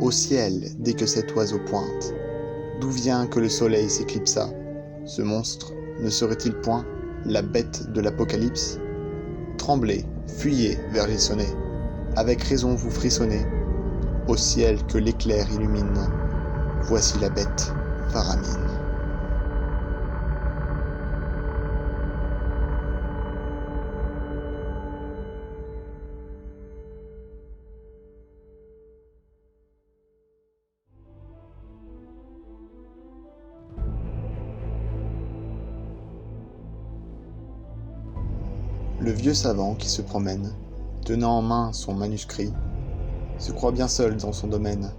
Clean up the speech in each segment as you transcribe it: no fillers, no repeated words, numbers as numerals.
Au ciel, dès que cet oiseau pointe, d'où vient que le soleil s'éclipsa? Ce monstre ne serait-il point la bête de l'Apocalypse? Tremblez, fuyez, vergissonnez, avec raison vous frissonnez, au ciel que l'éclair illumine, voici la bête Pharamine. Le vieux savant qui se promène, tenant en main son manuscrit, se croit bien seul dans son domaine.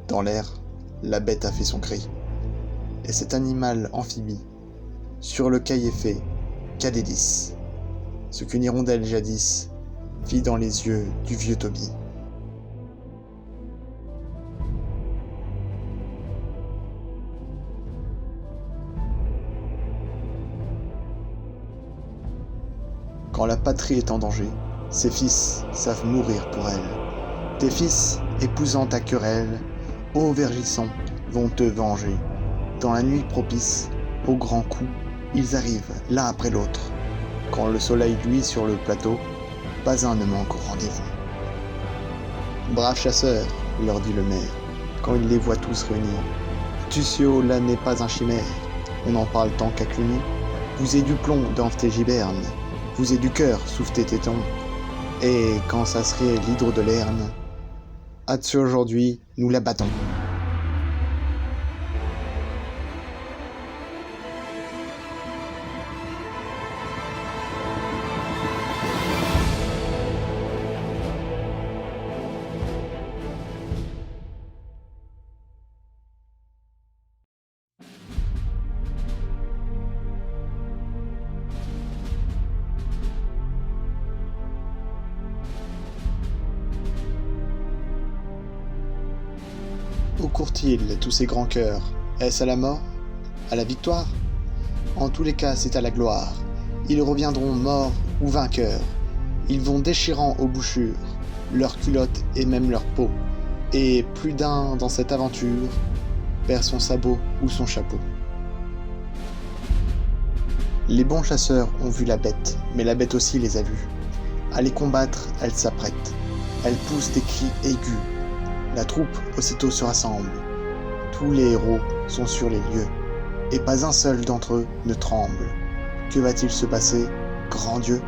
Dans l'air, la bête a fait son cri. Et cet animal amphibie, sur le cahier fait, qu'a des 10, ce qu'une hirondelle jadis vit dans les yeux du vieux Toby. Quand la patrie est en danger, ses fils savent mourir pour elle. Tes fils, épousant ta querelle, ô Vergisson, vont te venger. Dans la nuit propice, au grand coup, ils arrivent l'un après l'autre. Quand le soleil luit sur le plateau, pas un ne manque au rendez-vous. Braves chasseurs, leur dit le maire, quand il les voit tous réunis. Tucio, là n'est pas un chimère, on en parle tant qu'à Cluny. Vous ayez du plomb dans tes gibernes, vous ayez du cœur sous tes tétons, et quand ça serait l'hydre de Lerne, à-dessus aujourd'hui, nous la battons. Où courent-ils tous ces grands cœurs? Est-ce à la mort? À la victoire? En tous les cas, c'est à la gloire. Ils reviendront morts ou vainqueurs. Ils vont déchirant aux bouchures leurs culottes et même leur peau. Et plus d'un dans cette aventure perd son sabot ou son chapeau. Les bons chasseurs ont vu la bête, mais la bête aussi les a vus. À les combattre, elle s'apprête. Elle pousse des cris aigus. La troupe aussitôt se rassemble. Tous les héros sont sur les lieux, et pas un seul d'entre eux ne tremble. Que va-t-il se passer, grand Dieu?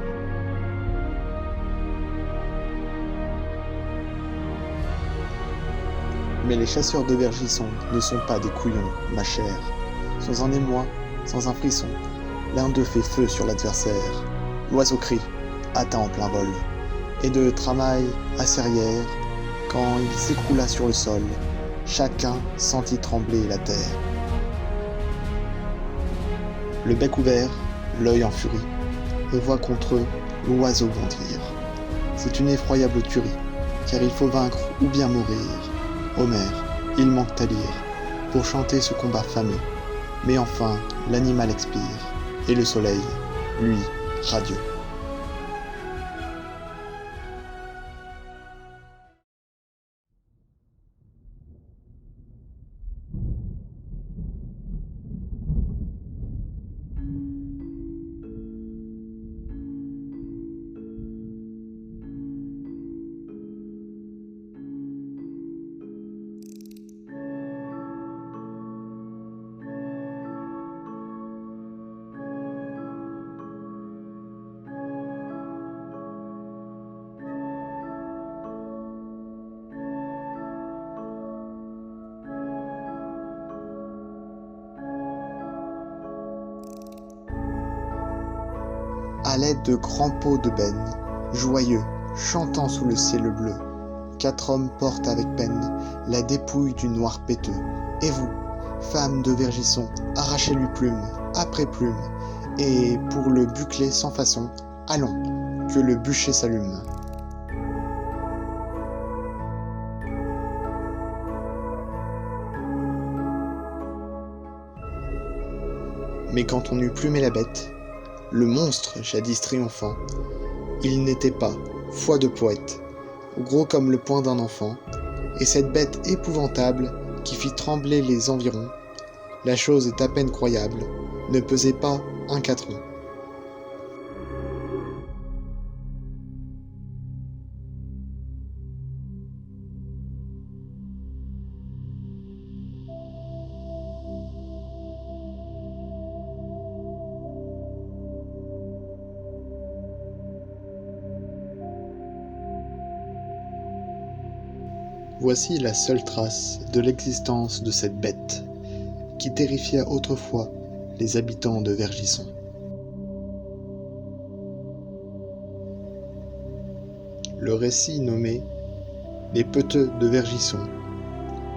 Mais les chasseurs de Vergisson ne sont pas des couillons, ma chère. Sans un émoi, sans un frisson, l'un d'eux fait feu sur l'adversaire. L'oiseau crie, atteint en plein vol, et de Tramaille à Serrières, quand il s'écroula sur le sol, chacun sentit trembler la terre. Le bec ouvert, l'œil en furie, et voit contre eux l'oiseau bondir. C'est une effroyable tuerie, car il faut vaincre ou bien mourir. Homère, il manque à lire, pour chanter ce combat fameux. Mais enfin, l'animal expire, et le soleil, lui, radieux. À l'aide de grands pots de benne, joyeux, chantant sous le ciel bleu, 4 hommes portent avec peine la dépouille du noir péteux. Et vous, femme de Vergisson, arrachez-lui plume après plume, et pour le bucler sans façon, allons, que le bûcher s'allume. Mais quand on eut plumé la bête, le monstre jadis triomphant, il n'était pas, foi de poète, gros comme le poing d'un enfant, et cette bête épouvantable qui fit trembler les environs, la chose est à peine croyable, ne pesait pas un quatron. Voici la seule trace de l'existence de cette bête qui terrifia autrefois les habitants de Vergisson. Le récit nommé « Les Peuteux de Vergisson »,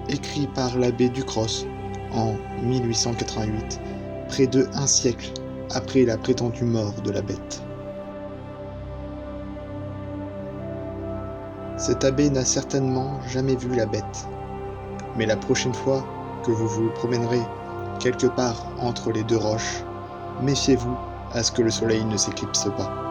écrit par l'abbé Ducros en 1888, près de 1 siècle après la prétendue mort de la bête. Cet abbé n'a certainement jamais vu la bête, mais la prochaine fois que vous vous promènerez quelque part entre les deux roches, méfiez-vous à ce que le soleil ne s'éclipse pas.